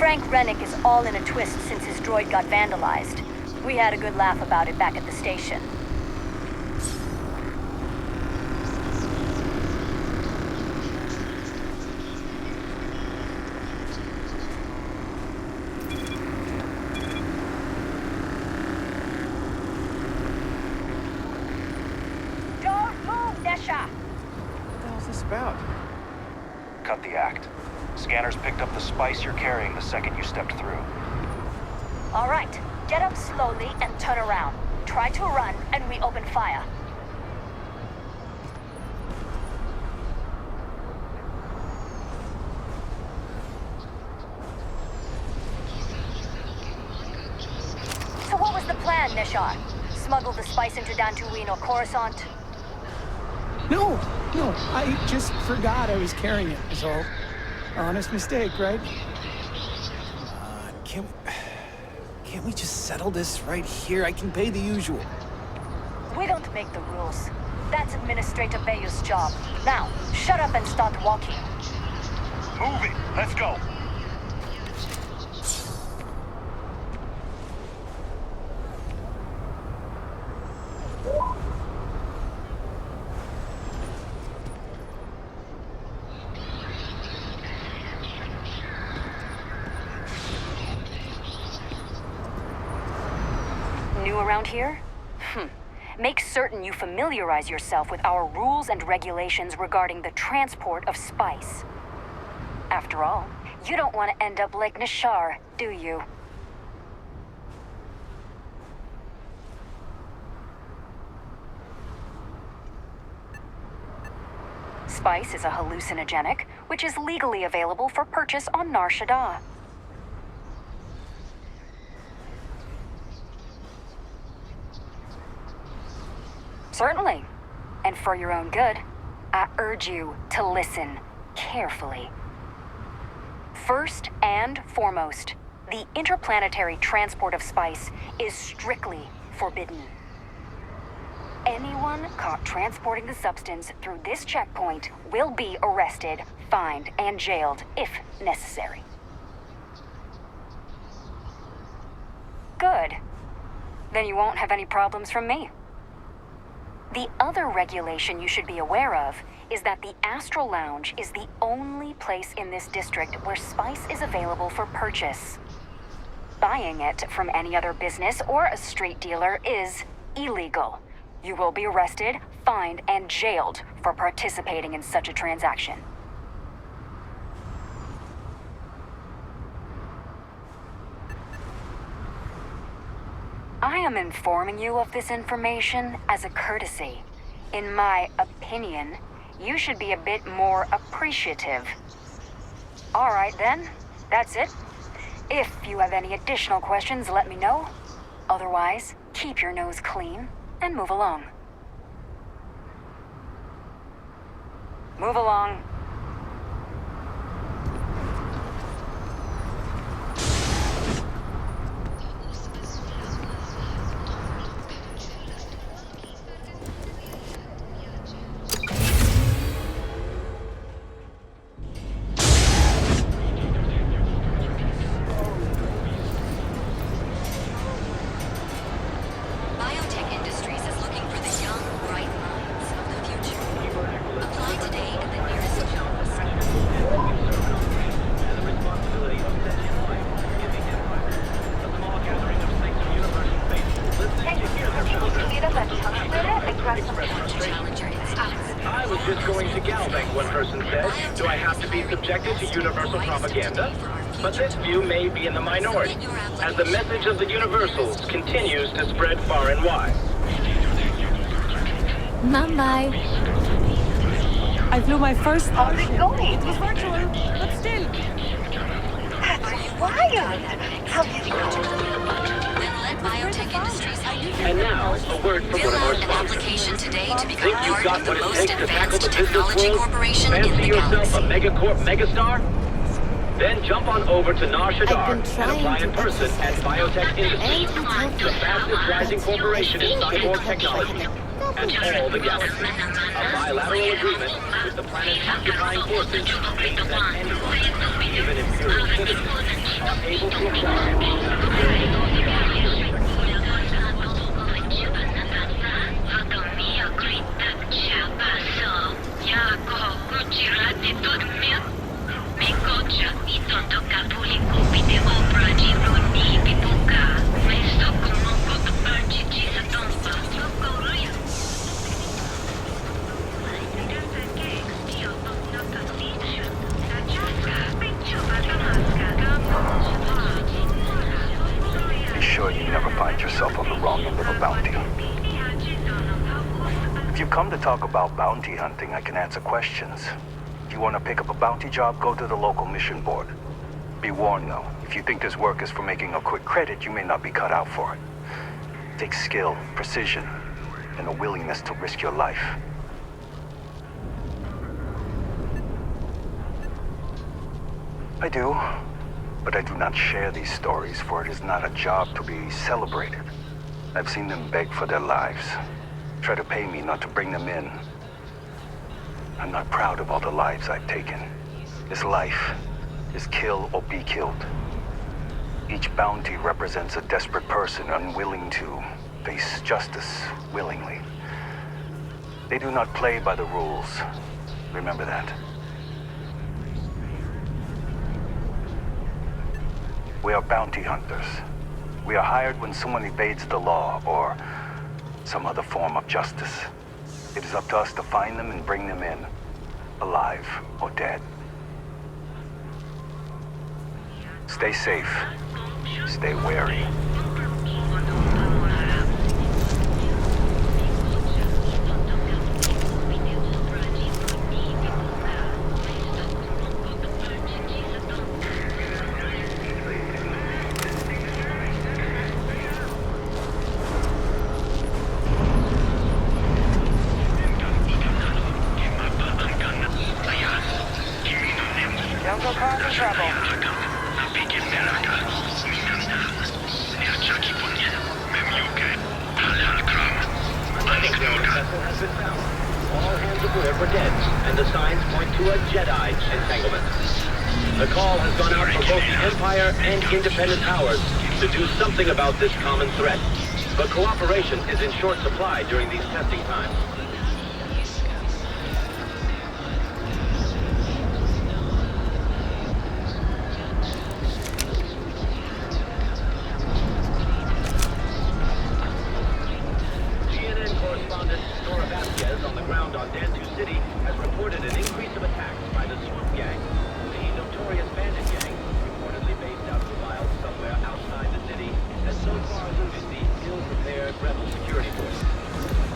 Frank Rennick is all in a twist since his droid got vandalized. We had a good laugh about it back at the station. Don't move, Nesha! What the hell's this about? Cut the act. Scanners picked up the spice you're carrying the second you stepped through. All right, get up slowly and turn around. Try to run, and we open fire. So what was the plan, Nishar? Smuggle the spice into Dantooine or Coruscant? No, I just forgot I was carrying it, is all. Honest mistake, right? Can't we just settle this right here? I can pay the usual. We don't make the rules. That's Administrator Bayou's job. Now, shut up and start walking. Move it! Let's go! New around here? Make certain you familiarize yourself with our rules and regulations regarding the transport of spice. After all, you don't want to end up like Nishar, do you? Spice is a hallucinogenic, which is legally available for purchase on Nar Shaddaa. Certainly. And for your own good, I urge you to listen carefully. First and foremost, the interplanetary transport of spice is strictly forbidden. Anyone caught transporting the substance through this checkpoint will be arrested, fined, and jailed if necessary. Good. Then you won't have any problems from me. The other regulation you should be aware of is that the Astral Lounge is the only place in this district where spice is available for purchase. Buying it from any other business or a street dealer is illegal. You will be arrested, fined, and jailed for participating in such a transaction. I am informing you of this information as a courtesy. In my opinion, you should be a bit more appreciative. All right then, that's it. If you have any additional questions, let me know. Otherwise, keep your nose clean and move along. Move along. I was just going to Galbank, one person said. Do I have to be subjected to universal propaganda? But this view may be in the minority, as the message of the Universals continues to spread far and wide. Mumbai. I flew my first How's it Starfield. going? It was virtual, but still. That's wild. How did you And now, a word from one of our sponsors. Application today to become Think you've part got of the what it most takes to tackle advanced the business technology world? corporation in Fancy the yourself galaxy. a megacorp megastar? Then jump on over to Nar Shaddaa been and trying apply to in person at exercise Biotech Industries, and the fastest rising corporation in cyborg technology, and all the galaxy. A bilateral agreement with the planet's occupying forces means that anyone, even imperial citizens, unable to apply. Be sure you never find yourself on the wrong end of a bounty. If you come to talk about bounty hunting, I can answer questions. If you want to pick up a bounty job, go to the local mission board. Be warned though, if you think this work is for making a quick credit, you may not be cut out for it. It takes skill, precision, and a willingness to risk your life. I do, but I do not share these stories, for it is not a job to be celebrated. I've seen them beg for their lives, try to pay me not to bring them in. I'm not proud of all the lives I've taken. This life is kill or be killed. Each bounty represents a desperate person unwilling to face justice willingly. They do not play by the rules. Remember that. We are bounty hunters. We are hired when someone evades the law or some other form of justice. It is up to us to find them and bring them in, alive or dead. Stay safe. Stay wary. Don't go causing trouble. All hands aboard were dead, and the signs point to a Jedi entanglement. The call has gone out for both the Empire and independent powers to do something about this common threat. But cooperation is in short supply during these testing times. On the ground on Dantooine City has reported an increase of attacks by the Swoop Gang, the notorious bandit gang, reportedly based out of the wild somewhere outside the city, has so far eluded the ill-prepared rebel security force.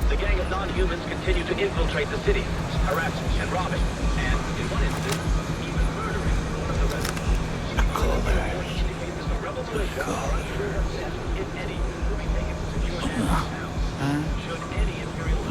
The gang of non-humans continue to infiltrate the city, harassing and robbing, and, in one instance, even murdering one of the residents. Indicates that the rebel militia are unsure of when, if any, will be taken to secure town. Should any Imperial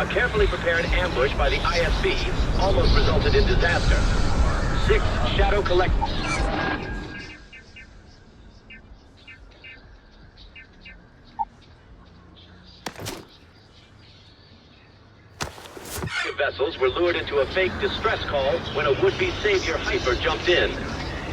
A carefully prepared ambush by the ISB almost resulted in disaster. 6 Shadow Collectors. Vessels were lured into a fake distress call when a would-be savior Hyper jumped in.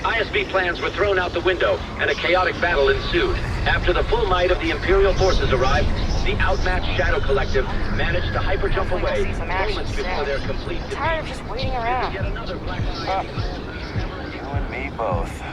ISB plans were thrown out the window, and a chaotic battle ensued. After the full might of the Imperial forces arrived, the outmatched Shadow Collective managed to hyper-jump away moments before their complete defeat. Tired of just waiting around. Yet another black You and me both.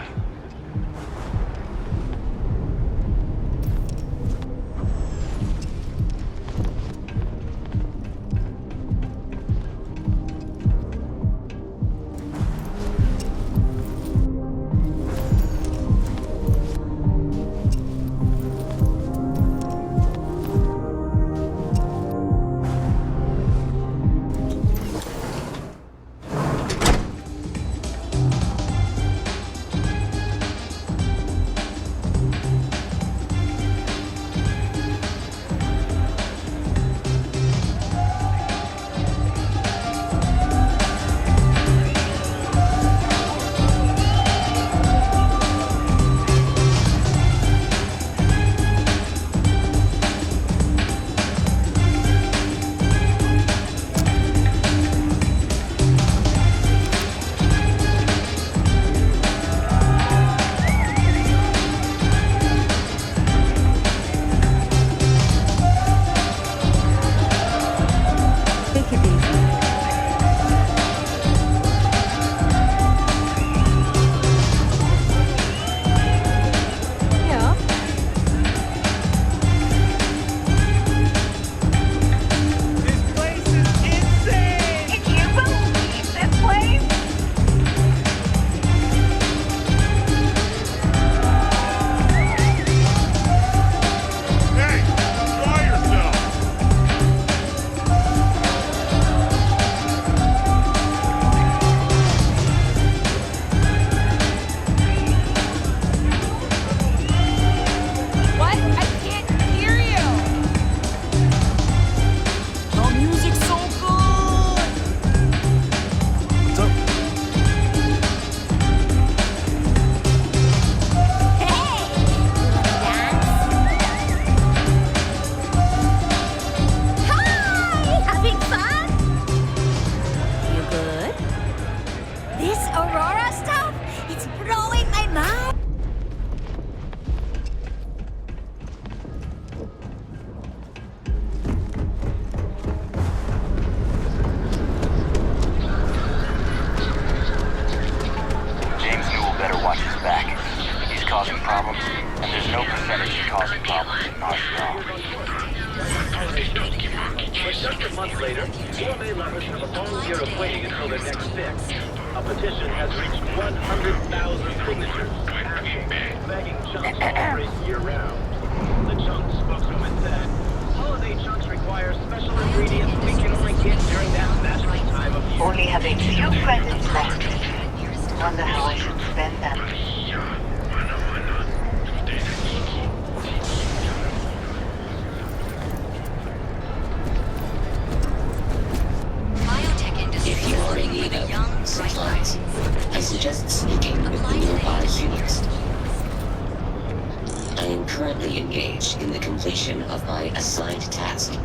Aurora stuff? It's blowing my mind. James Newell better watch his back. He's causing problems, and there's no percentage to causing problems in Nar Shaddaa. But just a month later, gourmet lovers have a long year of waiting until their next fix. A petition has reached 100,000 signatures, asking, begging chunks to operate year-round. The chunks spokeswoman said, holiday chunks require special ingredients we can only get during that magical time of year. Only have a few credits left. Wonder how I should spend them. If you are in need of supplies, I suggest speaking with the nearby units. I am currently engaged in the completion of my assigned task.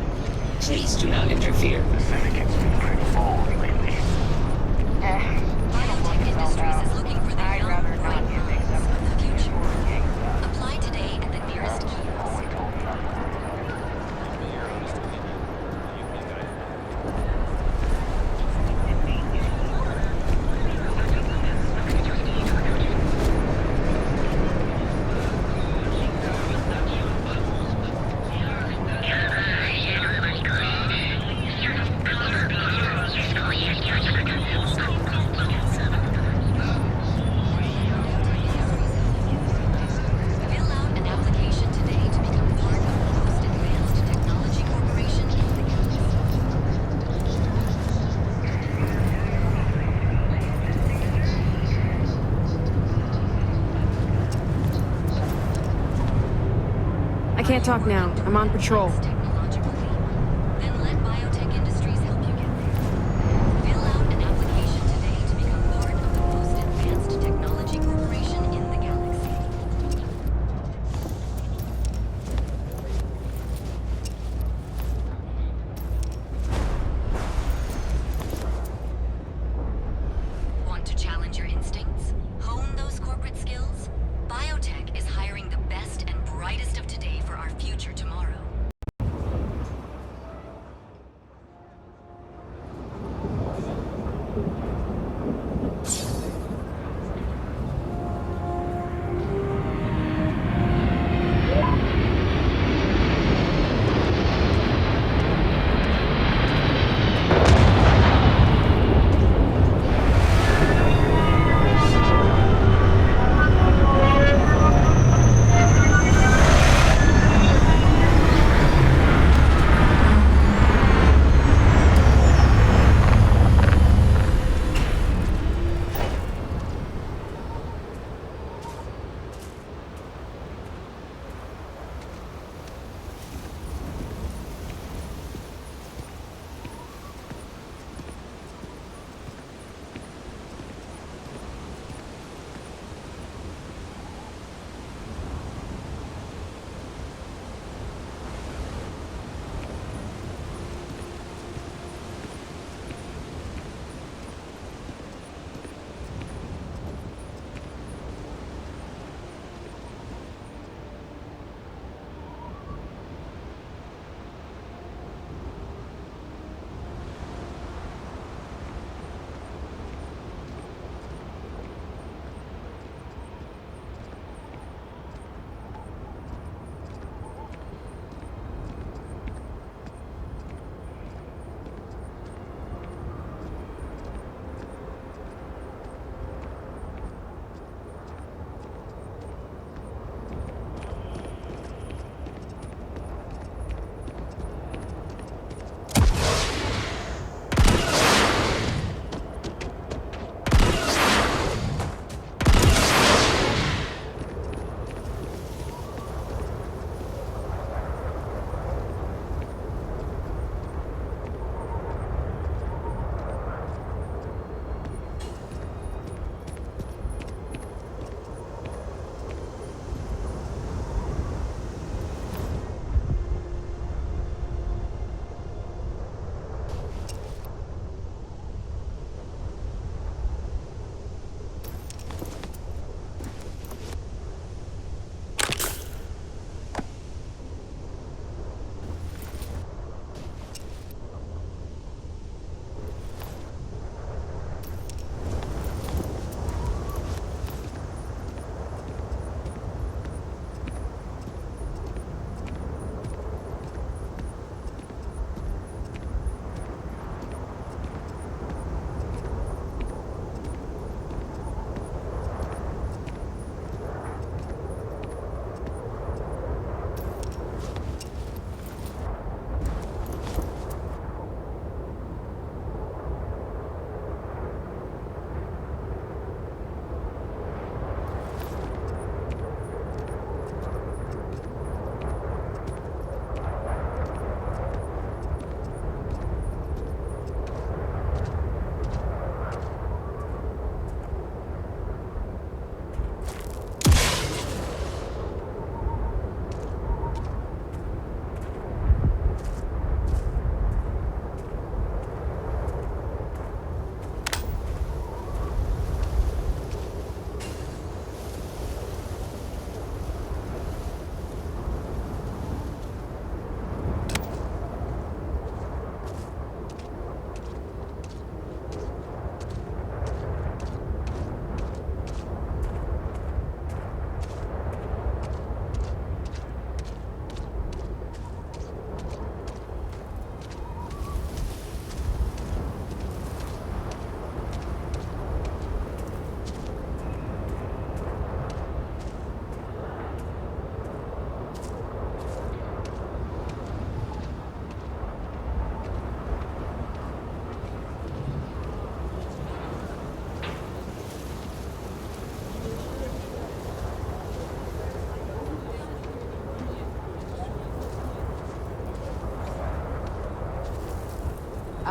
Please do not interfere. The syndicate's been pretty bold lately. Biotech Industries is looking for their young, bright minds of the future. Apply today at the nearest kiosk. Fill out an application today to become part of the most advanced technology corporation in the galaxy. I can't talk now. I'm on patrol. Technological leap. Then let Biotech Industries help you get there. Fill out an application today to become part of the most advanced technology corporation in the galaxy. Want to challenge your instincts? Hone those corporate skills? Biotech is hiring the best and brightest of today for our future tomorrow.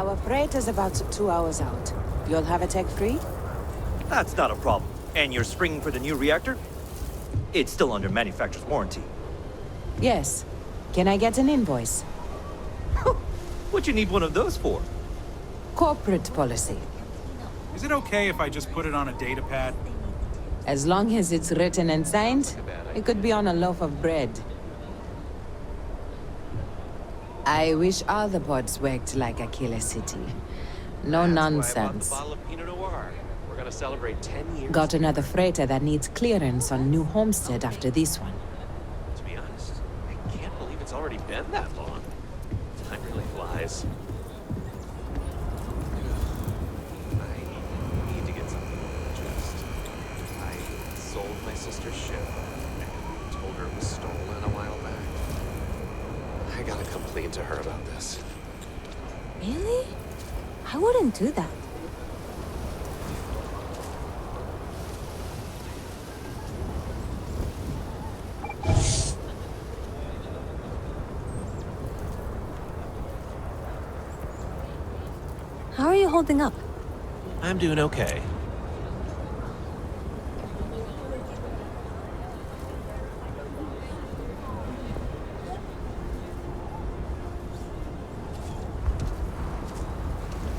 Our freighter's about 2 hours out. You'll have a tech free? That's not a problem. And you're springing for the new reactor? It's still under manufacturer's warranty. Yes. Can I get an invoice? What you need one of those for? Corporate policy. Is it okay if I just put it on a data pad? As long as it's written and signed, it could be on a loaf of bread. I wish all the pods worked like a killer city. No nonsense. We're gonna celebrate 10 years. Got another freighter that needs clearance on New Homestead after this one. To be honest, I can't believe it's already been that long. Time really flies. I need to get something addressed. I sold my sister's ship. Told her it was stolen a while back. I gotta complain to her about this. Really? I wouldn't do that. How are you holding up? I'm doing okay.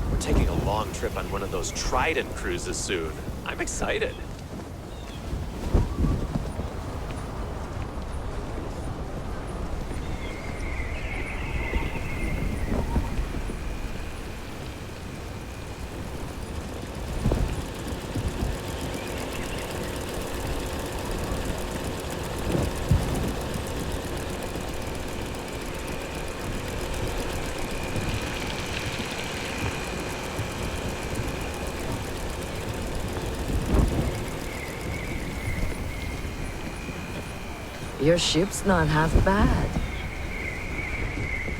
We're taking a long trip on one of those Trident cruises soon. I'm excited. Your ship's not half bad.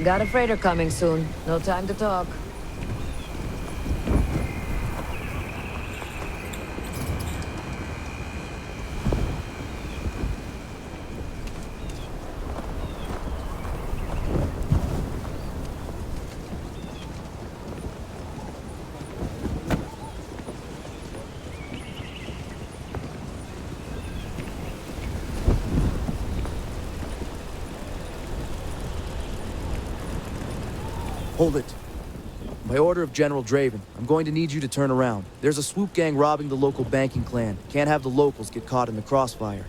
Got a freighter coming soon. No time to talk. Hold it. By order of General Draven, I'm going to need you to turn around. There's a swoop gang robbing the local banking clan. Can't have the locals get caught in the crossfire.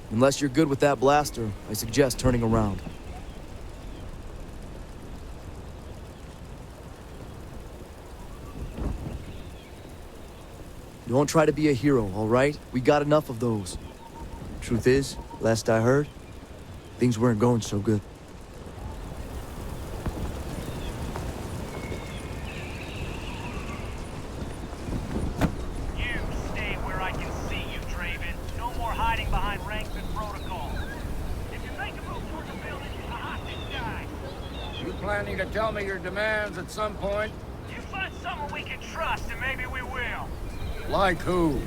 Unless you're good with that blaster, I suggest turning around. Don't try to be a hero, all right? We got enough of those. Truth is, last I heard, things weren't going so good. Planning to tell me your demands at some point? You find someone we can trust, and maybe we will. Like who?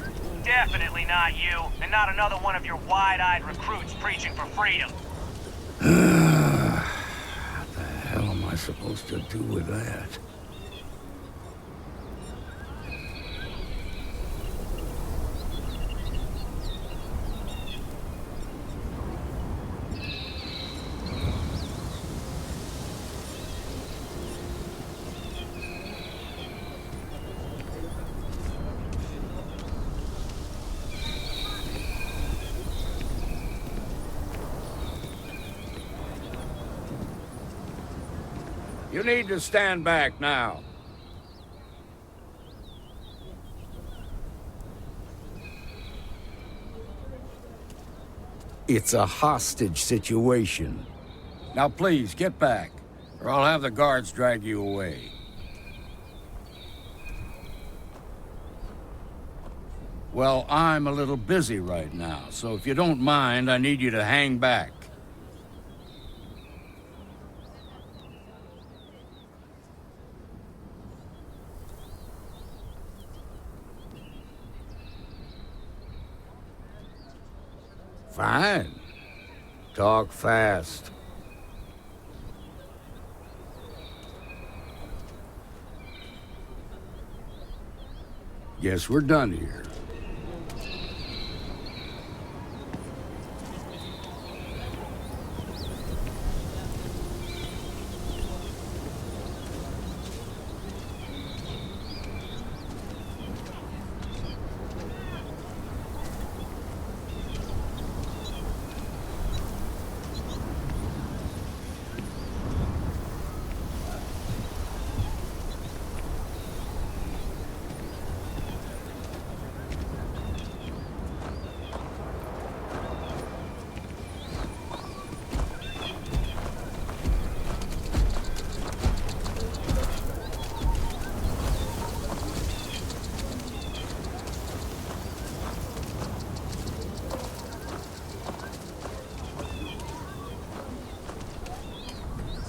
Definitely not you, and not another one of your wide-eyed recruits preaching for freedom. What the hell am I supposed to do with that? You need to stand back now. It's a hostage situation. Now please, get back, or I'll have the guards drag you away. Well, I'm a little busy right now, so if you don't mind, I need you to hang back. Fine. Talk fast. Guess we're done here.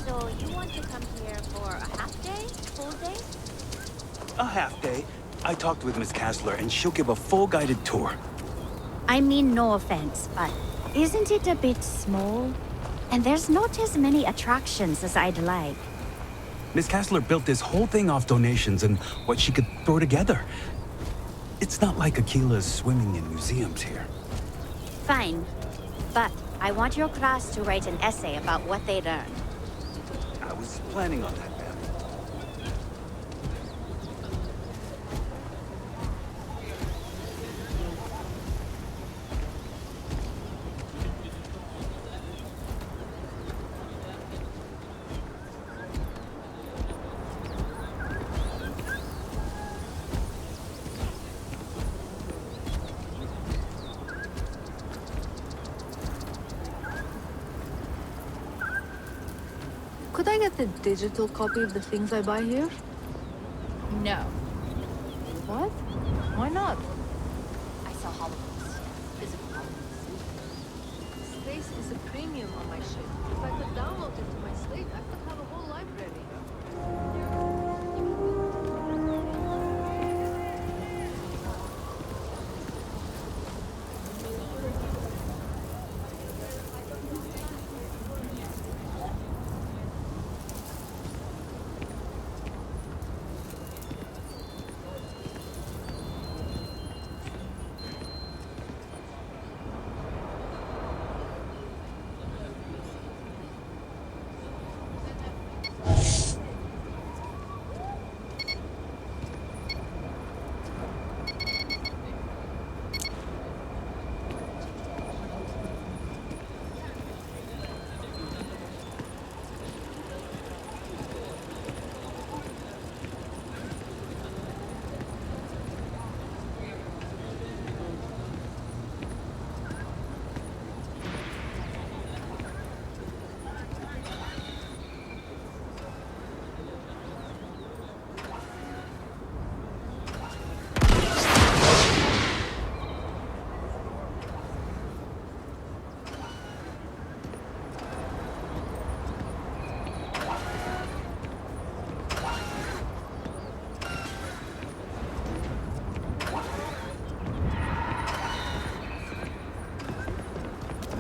So you want to come here for a half day? Full day? A half day. I talked with Miss Kassler, and she'll give a full guided tour. I mean, no offense, but isn't it a bit small? And there's not as many attractions as I'd like. Miss Kassler built this whole thing off donations and what she could throw together. It's not like Aquila's swimming in museums here. Fine. But I want your class to write an essay about what they learned. I was planning on that, ma'am. Could I get the digital copy of the things I buy here? No. What? Why not? I saw holograms. Physical holograms. Space is a premium on my ship. If I could download it to my slate, I could have a whole library.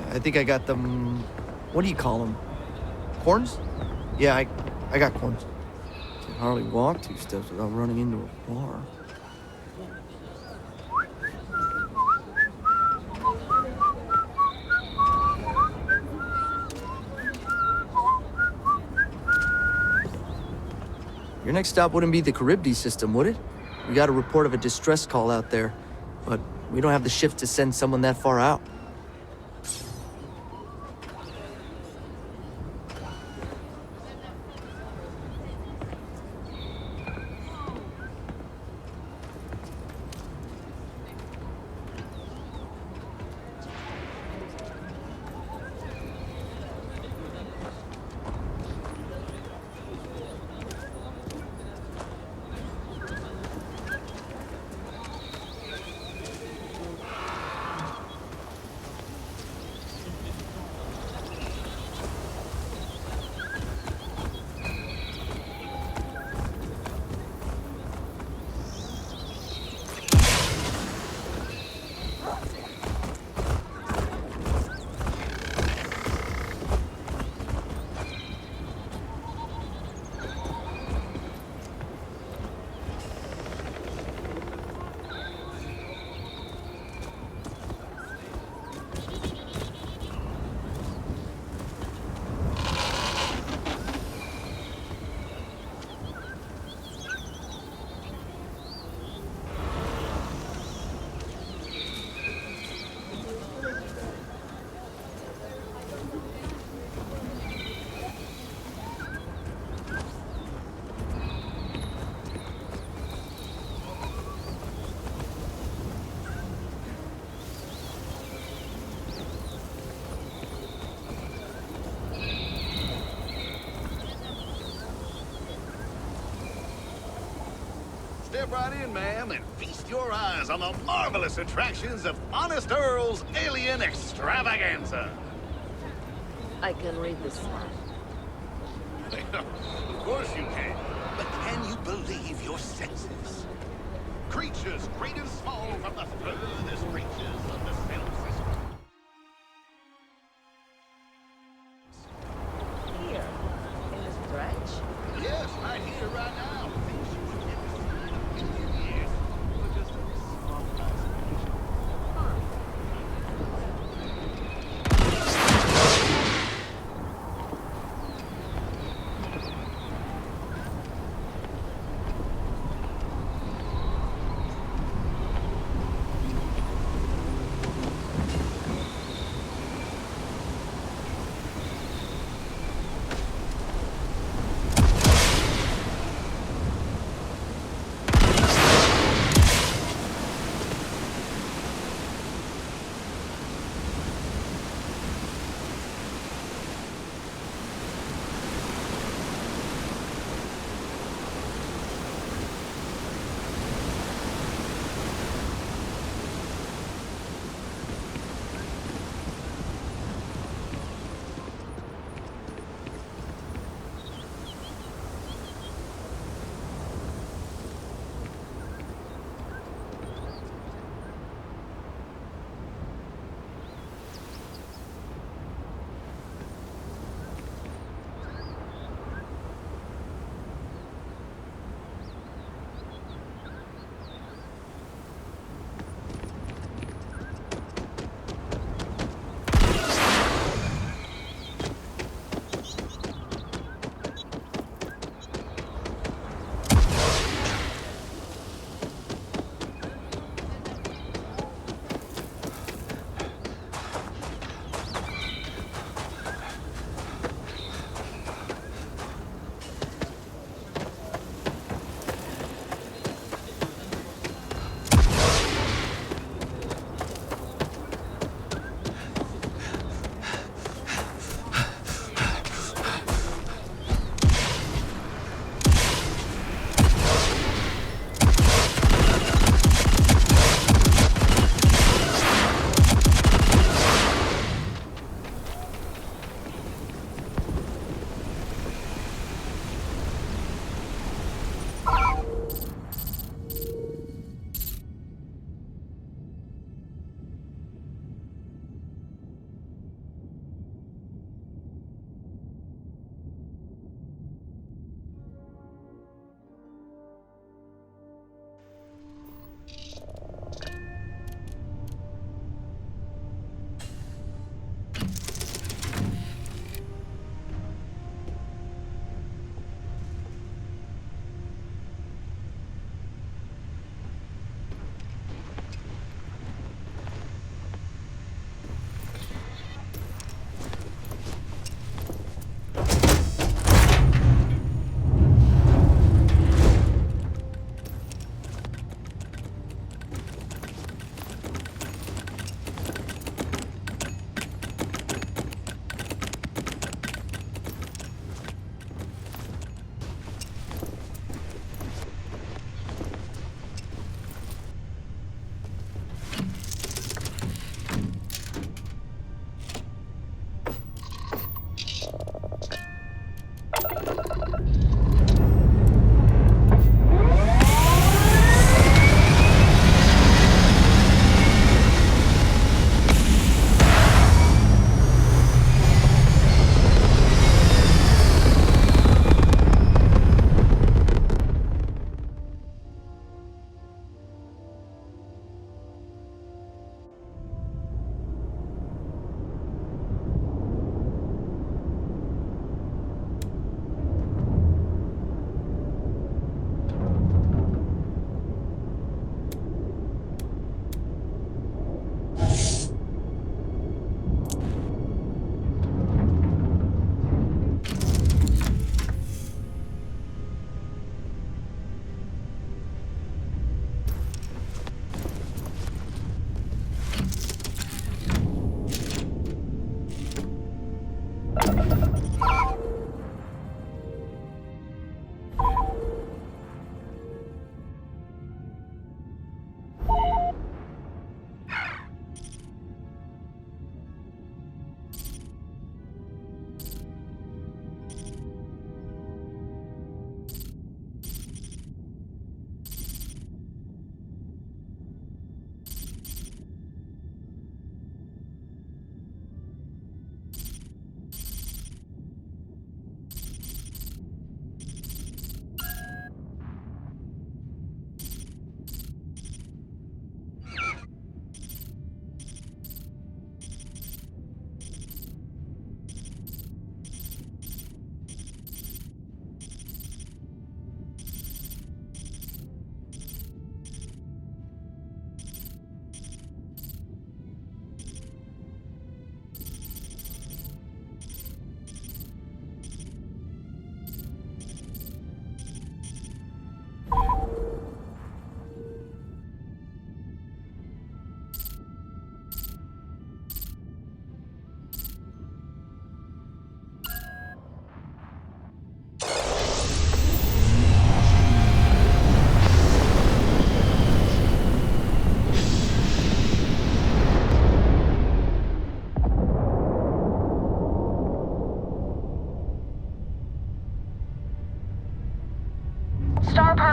I think I got them. What do you call them? Corns? Yeah, I got corns. Can hardly walk 2 steps without running into a bar. Your next stop wouldn't be the Charybdis system, would it? We got a report of a distress call out there, but we don't have the ships to send someone that far out. Step right in, ma'am, and feast your eyes on the marvelous attractions of Honest Earl's Alien Extravaganza. I can read this one. Of course you can. But can you believe your senses? Creatures great and small from the furthest reaches of the solar system. Here, in the stretch? Yes, right here, right now. Things you would never see in a million years. But just a small fascination.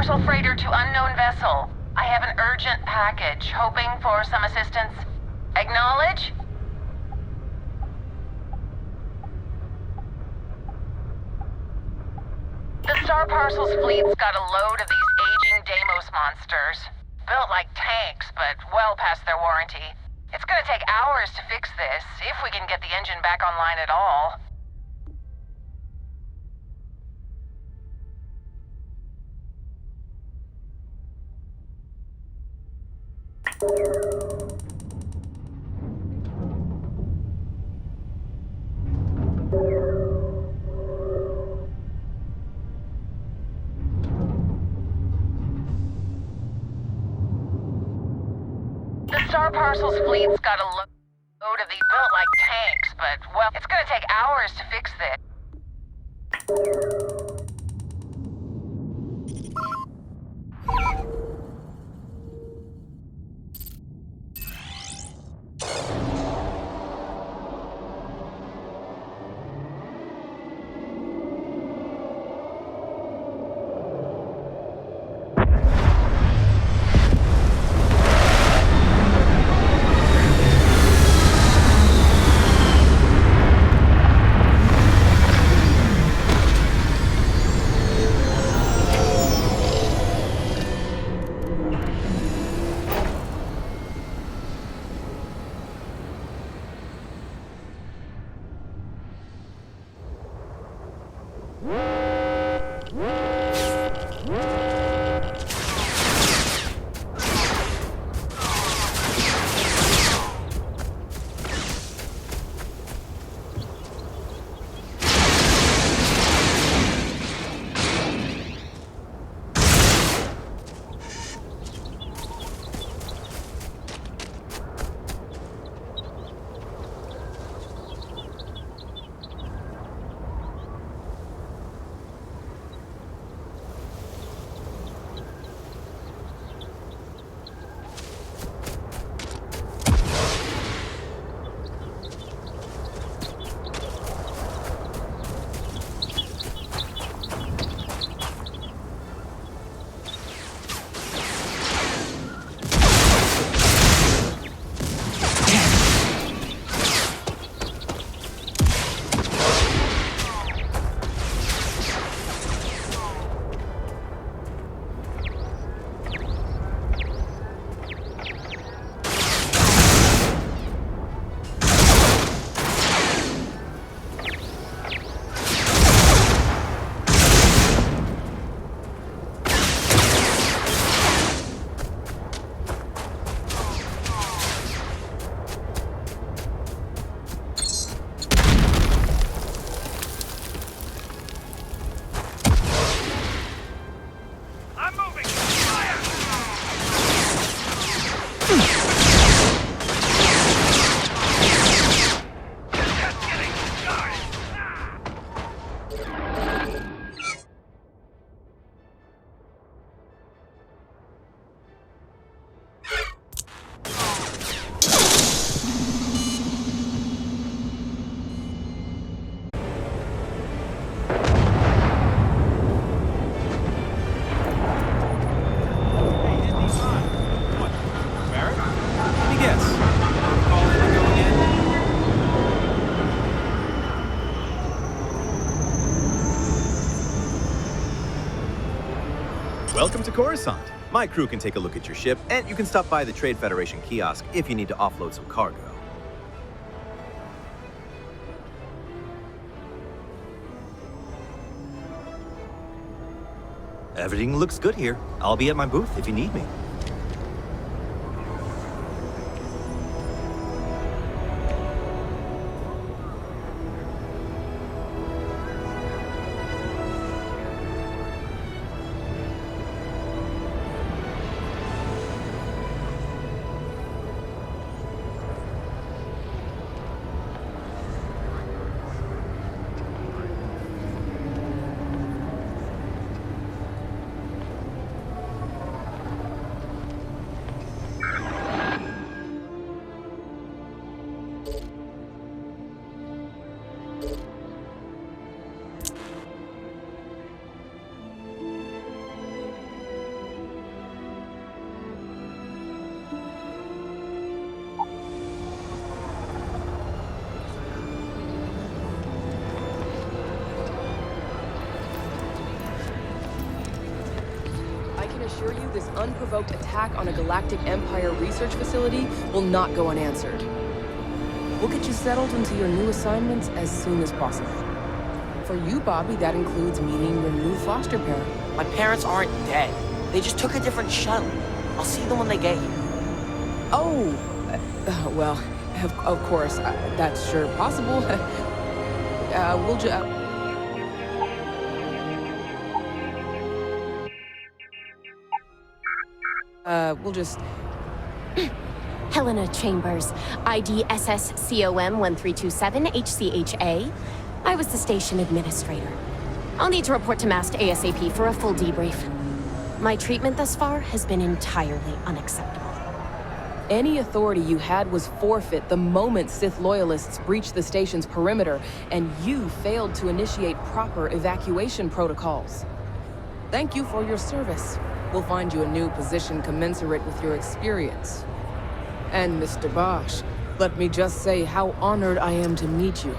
Parcel freighter to unknown vessel. I have an urgent package, hoping for some assistance. Acknowledge? The Star Parcels fleet's got a load of these aging Deimos monsters. Built like tanks, but well past their warranty. It's gonna take hours to fix this, if we can get the engine back online at all. The Star Parcels fleet's got a load of these built like tanks, but well, it's gonna take hours to fix this. Welcome to Coruscant. My crew can take a look at your ship, and you can stop by the Trade Federation kiosk if you need to offload some cargo. Everything looks good here. I'll be at my booth if you need me. unprovoked attack on a Galactic Empire research facility will not go unanswered. We'll get you settled into your new assignments as soon as possible. For you, Bobby, that includes meeting your new foster parent. My parents aren't dead. They just took a different shuttle. I'll see them when they get here. Oh, well, of course, that's sure possible. We'll just... Helena Chambers, ID SSCOM 1327 HCHA. I was the station administrator. I'll need to report to MAST ASAP for a full debrief. My treatment thus far has been entirely unacceptable. Any authority you had was forfeit the moment Sith loyalists breached the station's perimeter, and you failed to initiate proper evacuation protocols. Thank you for your service. We'll find you a new position commensurate with your experience. And Mr. Bosch, let me just say how honored I am to meet you.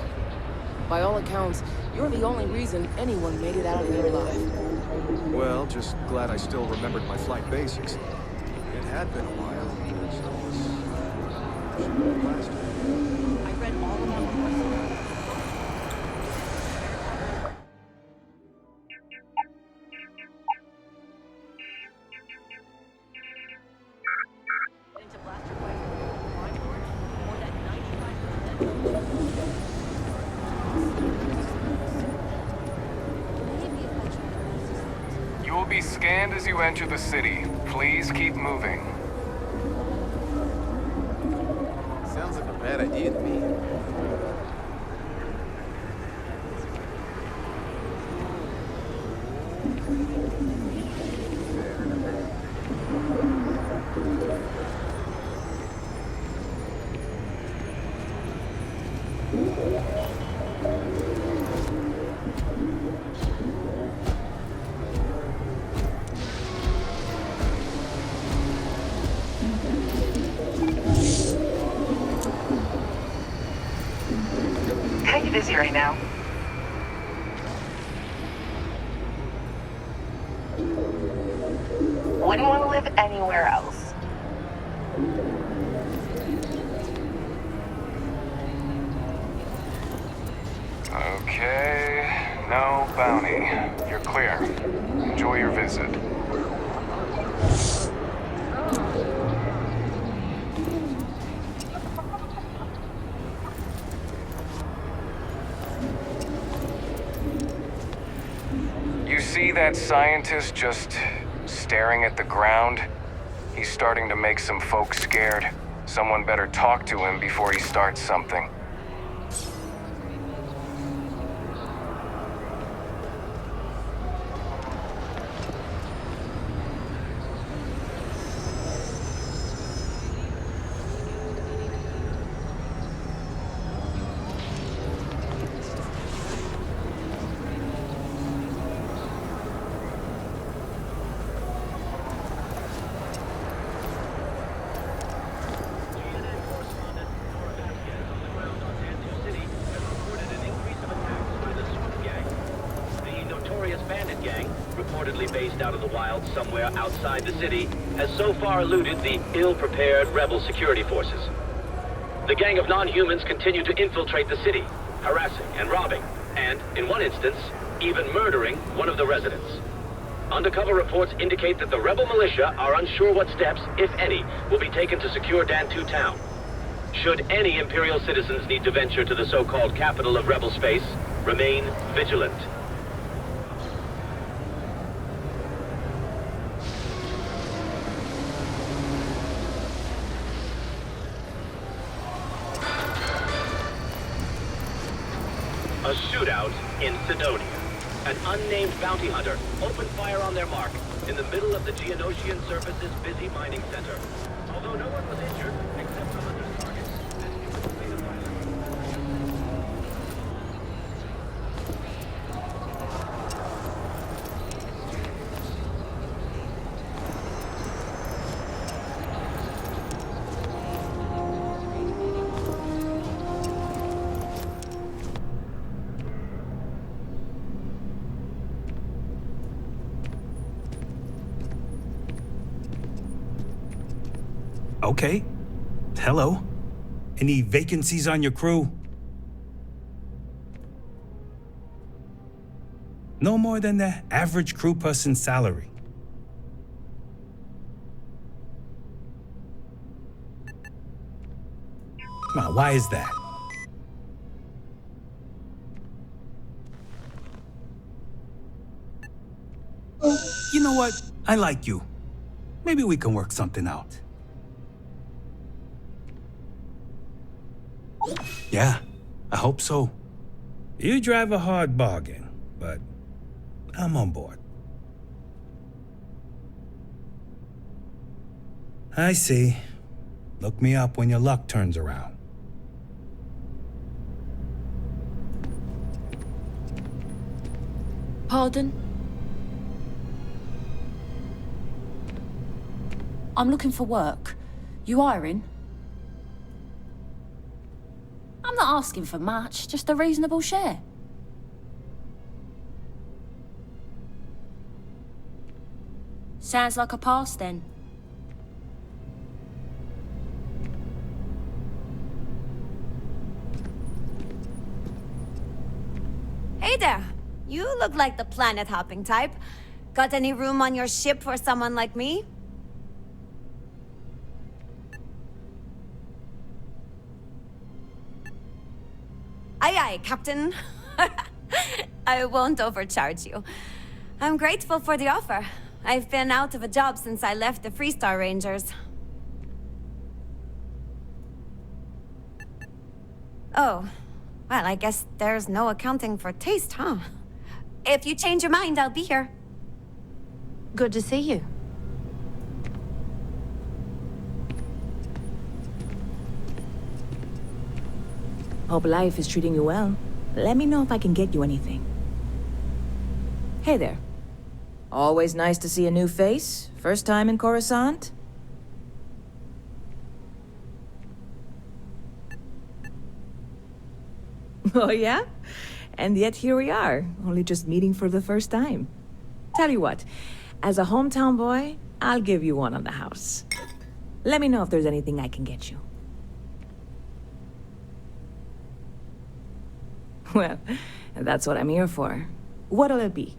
By all accounts, you're the only reason anyone made it out of here alive. Well, just glad I still remembered my flight basics. It had been a while, so I read all about You will be scanned as you enter the city. Please keep moving. Sounds like a bad idea to me. Kind of busy right now. Wouldn't want to live anywhere else. Okay, no bounty. You're clear. Enjoy your visit. You see that scientist just staring at the ground? He's starting to make some folks scared. Someone better talk to him before he starts something. Reportedly based out of the wilds somewhere outside the city, has so far eluded the ill-prepared rebel security forces. The gang of non-humans continue to infiltrate the city, harassing and robbing, and, in one instance, even murdering one of the residents. Undercover reports indicate that the rebel militia are unsure what steps, if any, will be taken to secure Dantooine town. Should any Imperial citizens need to venture to the so-called capital of rebel space, remain vigilant. A shootout in Sidonia. An unnamed bounty hunter opened fire on their mark in the middle of the Geonosian Surface's busy mining center. Although no one was injured, except the hunter's targets, this new display of violence. Okay. Hello. Any vacancies on your crew? No more than the average crew person's salary. Come on, why is that? You know what? I like you. Maybe we can work something out. Yeah, I hope so. You drive a hard bargain, but I'm on board. I see. Look me up when your luck turns around. Pardon? I'm looking for work. You hiring? I'm not asking for much, just a reasonable share. Sounds like a pass then. Hey there! You look like the planet-hopping type. Got any room on your ship for someone like me? Aye aye, Captain. I won't overcharge you. I'm grateful for the offer. I've been out of a job since I left the Freestar Rangers. Oh, well, I guess there's no accounting for taste, huh? If you change your mind, I'll be here. Good to see you. Hope life is treating you well. Let me know if I can get you anything. Hey there. Always nice to see a new face. First time in Coruscant? Oh yeah? And yet here we are, only just meeting for the first time. Tell you what, as a hometown boy, I'll give you one on the house. Let me know if there's anything I can get you. Well, that's what I'm here for. What'll it be?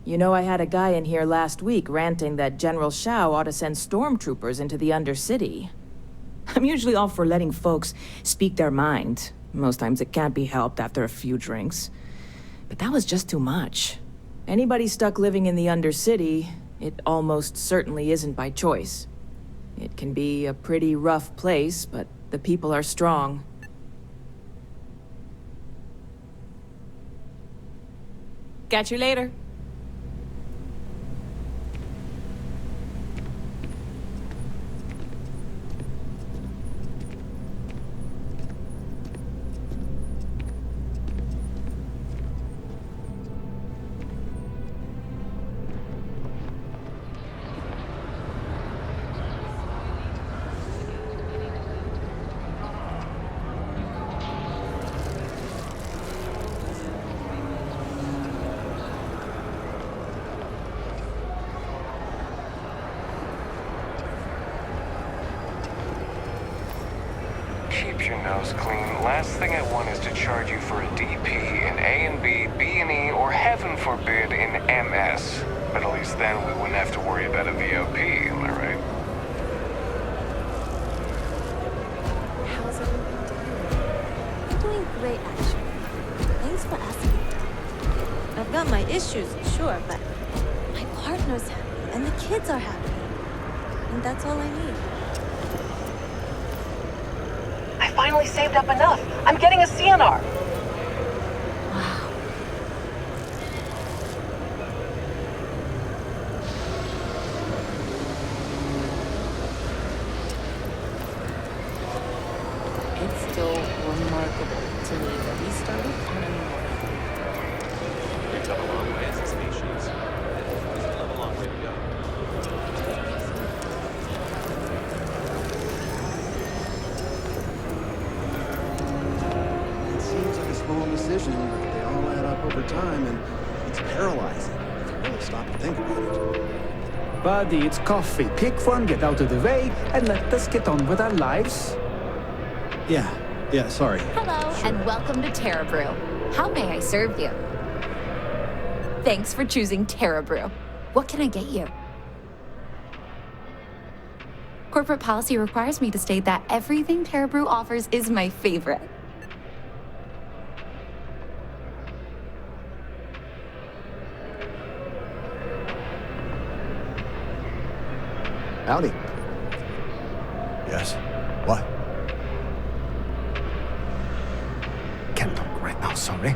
You know, I had a guy in here last week ranting that General Shao ought to send stormtroopers into the Undercity. I'm usually all for letting folks speak their mind. Most times it can't be helped after a few drinks. But that was just too much. Anybody stuck living in the Undercity, it almost certainly isn't by choice. It can be a pretty rough place, but the people are strong. Catch you later. Keep your nose clean. Last thing I want is to charge you for a DP in A and B, B and E, or heaven forbid in MS. But at least then we wouldn't have to worry about a VOP, am I right? How's everyone doing? I'm doing great, actually. Thanks for asking. I've got my issues, sure, but my partner's happy, and the kids are happy. And that's all I need. I finally saved up enough. I'm getting a CNR. Wow. It's still remarkable to me that we started on a morning. We've come a long way as a species. We still have a long way to go. It seems like a small decision, but they all add up over time, and it's paralyzing. stop and think about it. Buddy, it's coffee. Pick one, get out of the way, and let us get on with our lives. Yeah, sorry. Hello, and welcome to Terra Brew. How may I serve you? Thanks for choosing Terra Brew. What can I get you? Corporate policy requires me to state that everything Terra Brew offers is my favorite. Howdy. Yes. What? Can't talk right now, sorry.